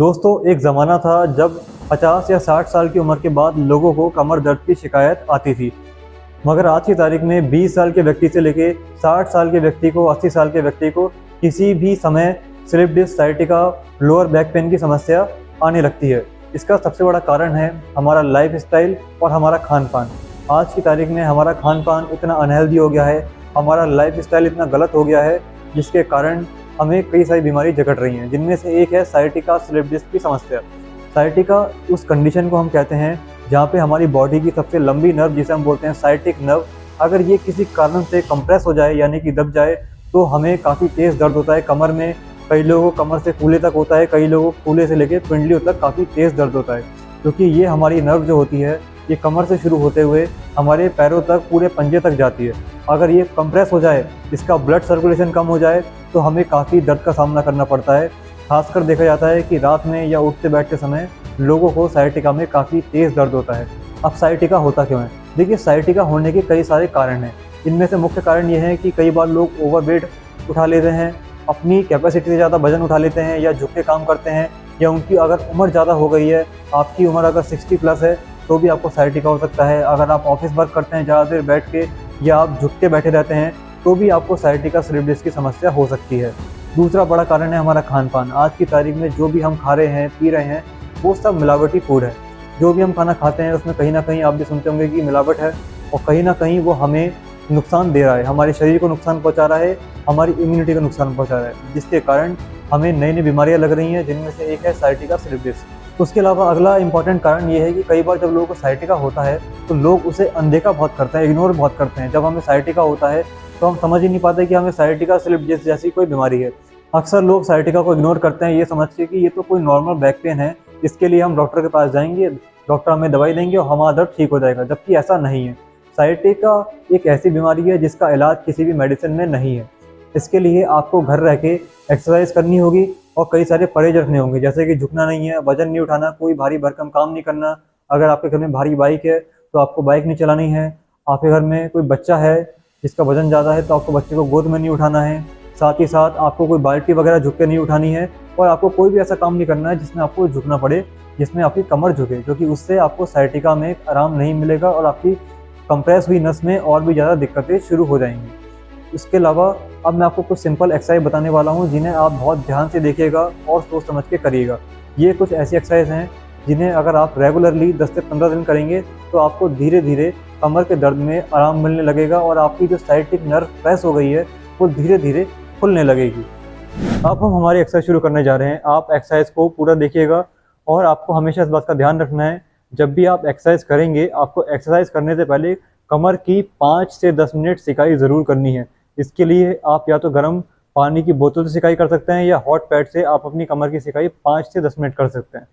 दोस्तों, एक ज़माना था जब 50 या 60 साल की उम्र के बाद लोगों को कमर दर्द की शिकायत आती थी। मगर आज की तारीख में 20 साल के व्यक्ति से लेके 60 साल के व्यक्ति को, 80 साल के व्यक्ति को किसी भी समय slip disc, sciatica, lower back pain की समस्या आने लगती है। इसका सबसे बड़ा कारण है हमारा लाइफस्टाइल और हमारा खान-पान। आज की तारीख में हमारा खान-पान इतना अनहेल्दी हो गया है, हमारा लाइफस्टाइल इतना गलत हो गया है, जिसके कारण हमें कई सारी बीमारी जकड़ रही हैं, जिनमें से एक है साइटिका स्लिप डिस्क की समस्या। साइटिका उस कंडीशन को हम कहते हैं जहाँ पे हमारी बॉडी की सबसे लंबी नर्व, जिसे हम बोलते हैं साइटिक नर्व, अगर ये किसी कारण से कंप्रेस हो जाए यानी कि दब जाए तो हमें काफ़ी तेज़ दर्द होता है कमर में। कई लोगों को कमर से कूल्हे तक होता है, कई लोगों को कूल्हे से लेकर पिंडलियों तक काफ़ी तेज़ दर्द होता है, क्योंकि ये हमारी नर्व जो होती है ये कमर से शुरू होते हुए हमारे पैरों तक, पूरे पंजे तक जाती है। अगर ये कंप्रेस हो जाए, इसका ब्लड सर्कुलेशन कम हो जाए तो हमें काफ़ी दर्द का सामना करना पड़ता है। खासकर देखा जाता है कि रात में या उठते बैठते समय लोगों को साइटिका में काफ़ी तेज़ दर्द होता है। अब साइटिका होता क्यों है? देखिए, साइटिका होने के कई सारे कारण हैं। इनमें से मुख्य कारण ये है कि कई बार लोग ओवरवेट उठा लेते हैं, अपनी कैपेसिटी से ज़्यादा वजन उठा लेते हैं, या झुक के काम करते हैं, या उनकी अगर उम्र ज़्यादा हो गई है, आपकी उम्र अगर 60+ है तो भी आपको साइटिका हो सकता है। अगर आप ऑफिस वर्क करते हैं ज़्यादा देर बैठ के, या आप झुक के बैठे रहते हैं, तो भी आपको साइटिका स्लिप डिस्क की समस्या हो सकती है। दूसरा बड़ा कारण है हमारा खान-पान। आज की तारीख में जो भी हम खा रहे हैं, पी रहे हैं, वो सब मिलावटी फूड है। जो भी हम खाना खाते हैं उसमें कहीं ना कहीं आप भी सुनते होंगे कि मिलावट है, और कहीं ना कहीं वो हमें नुकसान दे रहा है, हमारे शरीर को नुकसान पहुंचा रहा है, हमारी इम्यूनिटी को नुकसान पहुंचा रहा है, जिसके कारण हमें नई नई बीमारियां लग रही हैं, जिनमें से एक है साइटिका स्लिप डिस्क। उसके अलावा अगला इंपॉर्टेंट कारण ये है कि कई बार जब लोगों को साइटिका होता है तो लोग उसे अनदेखा बहुत करते हैं, इग्नोर बहुत करते हैं। जब हमें साइटिका होता है तो हम समझ ही नहीं पाते कि हमें साइटिका स्लिप डिस्क जैसी कोई बीमारी है। अक्सर लोग साइटिका को इग्नोर करते हैं, ये समझ के कि ये तो कोई नॉर्मल बैक पेन है, इसके लिए हम डॉक्टर के पास जाएंगे, डॉक्टर हमें दवाई देंगे और हमारा दर्द ठीक हो जाएगा, जबकि ऐसा नहीं है। साइटिका एक ऐसी बीमारी है जिसका इलाज किसी भी मेडिसिन में नहीं है। इसके लिए आपको घर रह के एक्सरसाइज करनी होगी और कई सारे परहेज रखने होंगे, जैसे कि झुकना नहीं है, वजन नहीं उठाना, कोई भारी भरकम काम नहीं करना। अगर आपके घर में भारी बाइक है तो आपको बाइक नहीं चलानी है। आपके घर में कोई बच्चा है जिसका वजन ज़्यादा है तो आपको बच्चे को गोद में नहीं उठाना है। साथ ही साथ आपको कोई बाल्टी वगैरह झुक के नहीं उठानी है, और आपको कोई भी ऐसा काम नहीं करना है जिसमें आपको झुकना पड़े, जिसमें आपकी कमर झुके, क्योंकि उससे आपको साइटिका में आराम नहीं मिलेगा और आपकी कंप्रेस हुई नस में और भी ज़्यादा दिक्कतें शुरू हो जाएंगी। इसके अलावा अब मैं आपको कुछ सिंपल एक्सरसाइज बताने वाला हूँ, जिन्हें आप बहुत ध्यान से देखिएगा और सोच समझ के करिएगा। ये कुछ ऐसी एक्सरसाइज हैं जिन्हें अगर आप रेगुलरली 10 से 15 दिन करेंगे तो आपको धीरे धीरे कमर के दर्द में आराम मिलने लगेगा, और आपकी जो साइटिक नर्व प्रेस हो गई है वो धीरे धीरे खुलने लगेगी। अब हम हमारी एक्सरसाइज शुरू करने जा रहे हैं। आप एक्सरसाइज को पूरा देखिएगा, और आपको हमेशा इस बात का ध्यान रखना है, जब भी आप एक्सरसाइज करेंगे आपको एक्सरसाइज करने से पहले कमर की 5 से 10 मिनट सिकाई ज़रूर करनी है। इसके लिए आप या तो गर्म पानी की बोतल से सिकाई कर सकते हैं, या हॉट पैड से आप अपनी कमर की सिकाई 5 से 10 मिनट कर सकते हैं,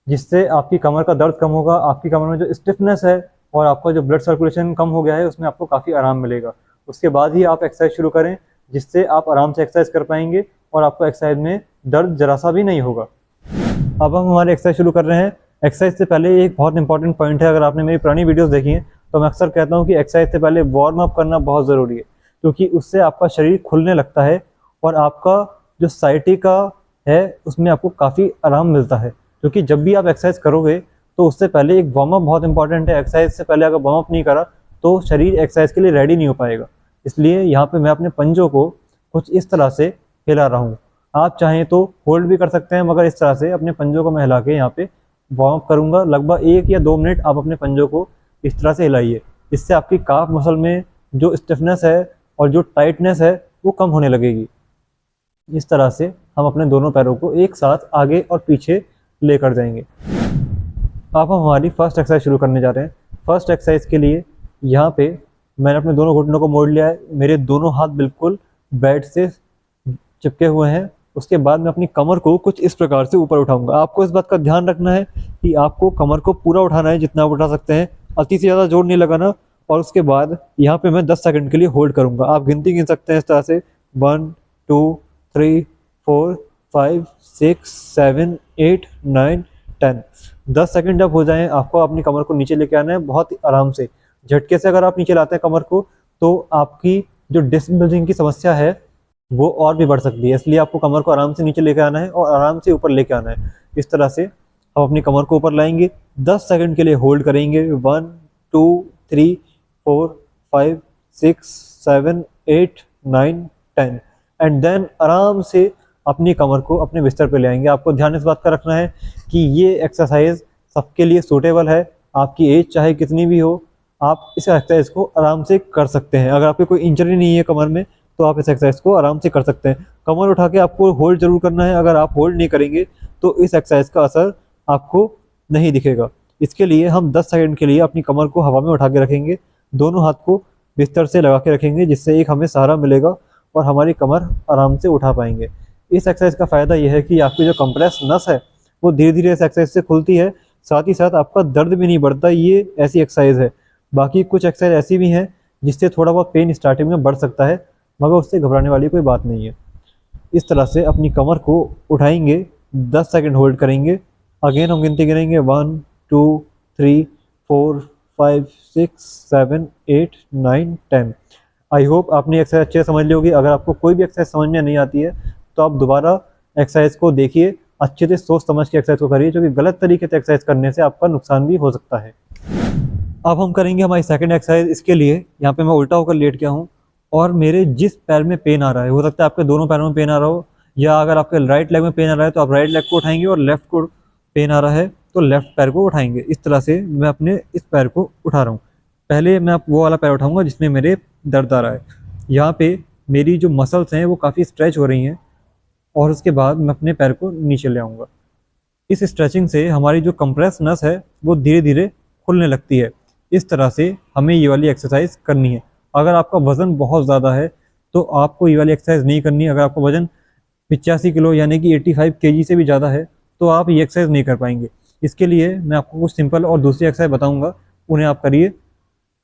जिससे आपकी कमर का दर्द कम होगा, आपकी कमर में जो स्टिफनेस है और आपका जो ब्लड सर्कुलेशन कम हो गया है उसमें आपको काफ़ी आराम मिलेगा। उसके बाद ही आप एक्सरसाइज शुरू करें, जिससे आप आराम से एक्सरसाइज कर पाएंगे और आपको एक्सरसाइज में दर्द जरा सा भी नहीं होगा। अब हम हमारे एक्सरसाइज शुरू कर रहे हैं। एक्सरसाइज से पहले एक बहुत इंपॉर्टेंट पॉइंट है, अगर आपने मेरी पुरानी वीडियोस देखी हैं तो मैं अक्सर कहता हूं कि एक्सरसाइज से पहले वार्म अप करना बहुत ज़रूरी है, क्योंकि उससे आपका शरीर खुलने लगता है और आपका जो साइटिका है उसमें आपको काफ़ी आराम मिलता है। क्योंकि जब भी आप एक्सरसाइज करोगे तो उससे पहले एक वार्म अप बहुत इंपॉर्टेंट है। एक्सरसाइज से पहले अगर वार्म अप नहीं करा तो शरीर एक्सरसाइज के लिए रेडी नहीं हो पाएगा। इसलिए यहाँ पर मैं अपने पंजों को कुछ इस तरह से हिला रहा हूँ। आप चाहें तो होल्ड भी कर सकते हैं, मगर इस तरह से अपने पंजों को मैं हिला के यहाँ पे वार्म अप करूँगा। लगभग 1 या 2 मिनट आप अपने पंजों को इस तरह से हिलाइए। इससे आपकी काफ मसल में जो स्टिफनेस है और जो टाइटनेस है वो कम होने लगेगी। इस तरह से हम अपने दोनों पैरों को एक साथ आगे और पीछे लेकर जाएंगे। अब हम हमारी फर्स्ट एक्सरसाइज शुरू करने जा रहे हैं। फर्स्ट एक्सरसाइज के लिए यहाँ पे मैंने अपने दोनों घुटनों को मोड़ लिया है, मेरे दोनों हाथ बिल्कुल बेड से चिपके हुए हैं। उसके बाद मैं अपनी कमर को कुछ इस प्रकार से ऊपर उठाऊंगा। आपको इस बात का ध्यान रखना है कि आपको कमर को पूरा उठाना है, जितना आप उठा सकते हैं, अति से ज़्यादा जोर नहीं लगाना। और उसके बाद यहाँ पे मैं 10 सेकंड के लिए होल्ड करूँगा। आप गिनती गिन सकते हैं इस तरह से 1 2 3 4 5 6 7 8 9 10। 10 सेकंड जब हो जाएं आपको अपनी कमर को नीचे लेके आना है बहुत ही आराम से। झटके से अगर आप नीचे लाते हैं कमर को तो आपकी जो डिस्क बल्जिंग की समस्या है वो और भी बढ़ सकती है। इसलिए आपको कमर को आराम से नीचे लेके आना है और आराम से ऊपर लेके आना है। इस तरह से हम अपनी कमर को ऊपर लाएंगे, 10 सेकंड के लिए होल्ड करेंगे, 1 2 3 4 5 6 7 8 9 10 एंड देन आराम से अपनी कमर को अपने बिस्तर पे ले आएंगे। आपको ध्यान इस बात का रखना है कि ये एक्सरसाइज सबके लिए सूटेबल है। आपकी एज चाहे कितनी भी हो, आप इस एक्सरसाइज को आराम से कर सकते हैं। अगर आपको कोई इंजरी नहीं है कमर में तो आप इस एक्सरसाइज को आराम से कर सकते हैं। कमर उठा के आपको होल्ड जरूर करना है, अगर आप होल्ड नहीं करेंगे तो इस एक्सरसाइज का असर आपको नहीं दिखेगा। इसके लिए हम 10 सेकंड के लिए अपनी कमर को हवा में उठा के रखेंगे, दोनों हाथ को बिस्तर से लगा के रखेंगे, जिससे एक हमें सहारा मिलेगा और हमारी कमर आराम से उठा पाएंगे। इस एक्सरसाइज का फ़ायदा यह है कि आपकी जो कंप्रेस नस है वो धीरे धीरे इस एक्सरसाइज से खुलती है, साथ ही साथ आपका दर्द भी नहीं बढ़ता। ये ऐसी एक्सरसाइज है। बाकी कुछ एक्सरसाइज ऐसी भी हैं जिससे थोड़ा बहुत पेन स्टार्टिंग में बढ़ सकता है, मगर उससे घबराने वाली कोई बात नहीं है। इस तरह से अपनी कमर को उठाएंगे, 10 सेकंड होल्ड करेंगे, अगेन हम गिनती गिनेंगे 1 2 3 4 5 6 7 8 9 10। आई होप आपने एक्सरसाइज अच्छे से समझ ली होगी। अगर आपको कोई भी एक्सरसाइज समझ में नहीं आती है तो आप दोबारा एक्सरसाइज को देखिए, अच्छे से सोच समझ के एक्सरसाइज को करिए, क्योंकि गलत तरीके से एक्सरसाइज करने से आपका नुकसान भी हो सकता है। अब हम करेंगे हमारी सेकंड एक्सरसाइज। इसके लिए यहाँ पे मैं उल्टा होकर लेट गया हूँ और मेरे जिस पैर में पेन आ रहा है, हो सकता है आपके दोनों पैरों में पेन आ रहा हो, या अगर आपके राइट लेग में पेन आ रहा है तो आप राइट लेग को उठाएंगे और लेफ्ट को पेन आ रहा है तो लेफ्ट पैर को उठाएंगे। इस तरह से मैं अपने इस पैर को उठा रहा हूँ। पहले मैं वो वाला पैर उठाऊंगा जिसमें मेरे दर्द आ रहा है। यहाँ पे मेरी जो मसल्स हैं वो काफ़ी स्ट्रेच हो रही हैं और उसके बाद मैं अपने पैर को नीचे ले आऊँगा। इस स्ट्रेचिंग से हमारी जो कंप्रेस नस है वो धीरे धीरे खुलने लगती है। इस तरह से हमें ये वाली एक्सरसाइज करनी है। अगर आपका वज़न बहुत ज़्यादा है तो आपको ये वाली एक्सरसाइज नहीं करनी। अगर आपका वज़न 85 किलो यानी कि 85 केजी से भी ज़्यादा है तो आप ये एक्सरसाइज नहीं कर पाएंगे। इसके लिए मैं आपको कुछ सिंपल और दूसरी एक्सरसाइज बताऊंगा, उन्हें आप करिए।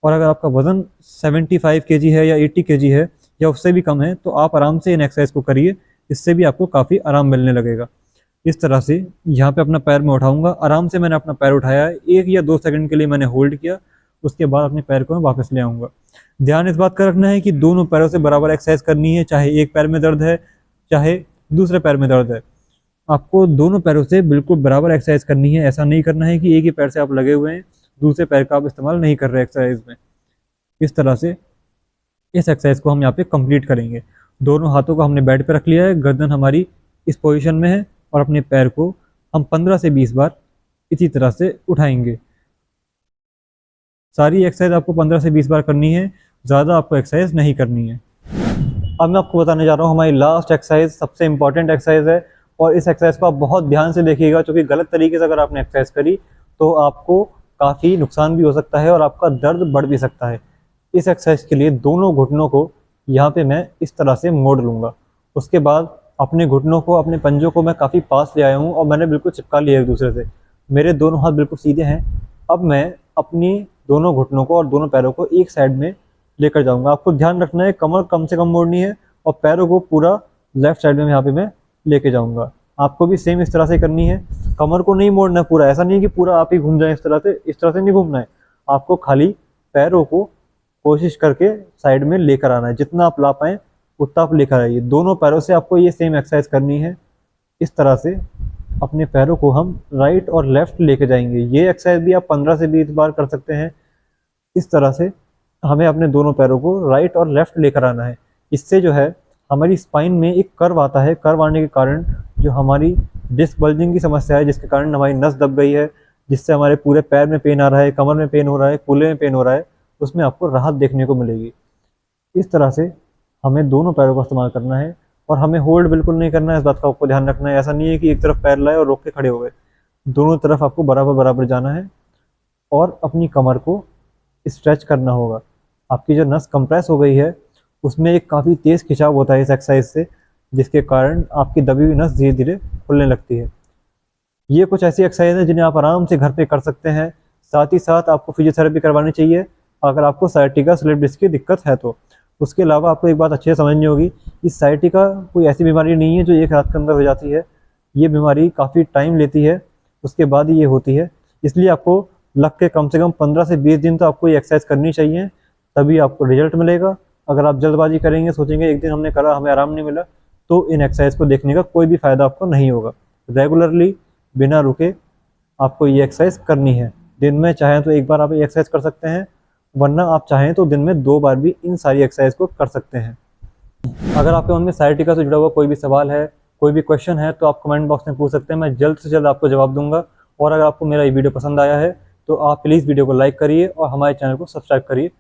और अगर आपका वज़न 75 केजी है या 80 केजी है या उससे भी कम है तो आप आराम से इन एक्सरसाइज को करिए, इससे भी आपको काफ़ी आराम मिलने लगेगा। इस तरह से यहाँ पे अपना पैर मैं उठाऊंगा, आराम से मैंने अपना पैर उठाया है, 1 या 2 सेकंड के लिए मैंने होल्ड किया, उसके बाद अपने पैर को मैं वापस ले आऊँगा। ध्यान इस बात का रखना है कि दोनों पैरों से बराबर एक्सरसाइज करनी है, चाहे एक पैर में दर्द है चाहे दूसरे पैर में दर्द है। आपको दोनों पैरों से बिल्कुल बराबर एक्सरसाइज करनी है। ऐसा नहीं करना है कि एक ही पैर से आप लगे हुए हैं, दूसरे पैर का आप इस्तेमाल नहीं कर रहे एक्सरसाइज में। इस तरह से इस एक्सरसाइज को हम यहाँ पे कंप्लीट करेंगे। दोनों हाथों को हमने बेड पे रख लिया है, गर्दन हमारी इस पोजीशन में है और अपने पैर को हम 15 से 20 बार इसी तरह से उठाएंगे। सारी एक्सरसाइज आपको 15 से 20 बार करनी है, ज़्यादा आपको एक्सरसाइज नहीं करनी है। अब मैं आपको बताने जा रहा हूँ हमारी लास्ट एक्सरसाइज, सबसे इंपॉर्टेंट एक्सरसाइज है और इस एक्सरसाइज को आप बहुत ध्यान से देखिएगा, क्योंकि गलत तरीके से अगर आपने एक्सरसाइज करी तो आपको काफ़ी नुकसान भी हो सकता है और आपका दर्द बढ़ भी सकता है। इस एक्सरसाइज के लिए दोनों घुटनों को यहाँ पे मैं इस तरह से मोड़ लूँगा। उसके बाद अपने घुटनों को, अपने पंजों को मैं काफ़ी पास ले आया हूँ और मैंने बिल्कुल चिपका लिया एक दूसरे से। मेरे दोनों हाथ बिल्कुल सीधे हैं। अब मैं अपनी दोनों घुटनों को और दोनों पैरों को एक साइड में लेकर जाऊँगा। आपको ध्यान रखना है कमर कम से कम मोड़नी है और पैरों को पूरा लेफ्ट साइड में यहाँ पे मैं लेके जाऊँगा। आपको भी सेम इस तरह से करनी है, कमर को नहीं मोड़ना है पूरा। ऐसा नहीं है कि पूरा आप ही घूम जाए, इस तरह से नहीं घूमना है। आपको खाली पैरों को कोशिश करके साइड में लेकर आना है, जितना आप ला पाएँ उतना आप लेकर आइए। दोनों पैरों से आपको ये सेम एक्सरसाइज करनी है। इस तरह से अपने पैरों को हम राइट और लेफ्ट लेके जाएंगे। ये एक्सरसाइज भी आप 15 से 20 बार कर सकते हैं। इस तरह से हमें अपने दोनों पैरों को राइट और लेफ्ट लेकर आना है। इससे जो है हमारी स्पाइन में एक कर्व आता है। कर्व आने के कारण जो हमारी डिस्क बल्जिंग की समस्या है, जिसके कारण हमारी नस दब गई है, जिससे हमारे पूरे पैर में पेन आ रहा है, कमर में पेन हो रहा है, कूल्हे में पेन हो रहा है, उसमें आपको राहत देखने को मिलेगी। इस तरह से हमें दोनों पैरों का इस्तेमाल करना है और हमें होल्ड बिल्कुल नहीं करना है। इस बात का आपको ध्यान रखना है। ऐसा नहीं है कि एक तरफ पैर लाए और रोक के खड़े हो गए। दोनों तरफ आपको बराबर बराबर जाना है और अपनी कमर को स्ट्रेच करना होगा। आपकी जो नस कंप्रेस हो गई है उसमें एक काफ़ी तेज़ खिंचाव होता है इस एक्सरसाइज से, जिसके कारण आपकी दबी हुई नस धीरे धीरे खुलने लगती है। ये कुछ ऐसी एक्सरसाइज है जिन्हें आप आराम से घर पे कर सकते हैं। साथ ही साथ आपको फिजियोथेरेपी करवानी चाहिए अगर आपको साइटिका स्लिप डिस्क की दिक्कत है तो। उसके अलावा आपको एक बात अच्छे से समझनी होगी, इस साइटिका कोई ऐसी बीमारी नहीं है जो एक रात के अंदर हो जाती है। ये बीमारी काफ़ी टाइम लेती है, उसके बाद ही ये होती है। इसलिए आपको लग के कम से कम 15 से 20 दिन तो आपको ये एक्सरसाइज करनी चाहिए, तभी आपको रिजल्ट मिलेगा। अगर आप जल्दबाजी करेंगे, सोचेंगे एक दिन हमने करा हमें आराम नहीं मिला, तो इन एक्सरसाइज को देखने का कोई भी फ़ायदा आपको नहीं होगा। रेगुलरली बिना रुके आपको ये एक्सरसाइज करनी है। दिन में चाहें तो एक बार आप ये एक्सरसाइज कर सकते हैं, वरना आप चाहें तो दिन में 2 बार भी इन सारी एक्सरसाइज को कर सकते हैं। अगर आपके मन में सायटिका से जुड़ा हुआ कोई भी सवाल है, कोई भी क्वेश्चन है, तो आप कमेंट बॉक्स में पूछ सकते हैं, मैं जल्द से जल्द आपको जवाब दूंगा। और अगर आपको मेरा ये वीडियो पसंद आया है तो आप प्लीज़ वीडियो को लाइक करिए और हमारे चैनल को सब्सक्राइब करिए।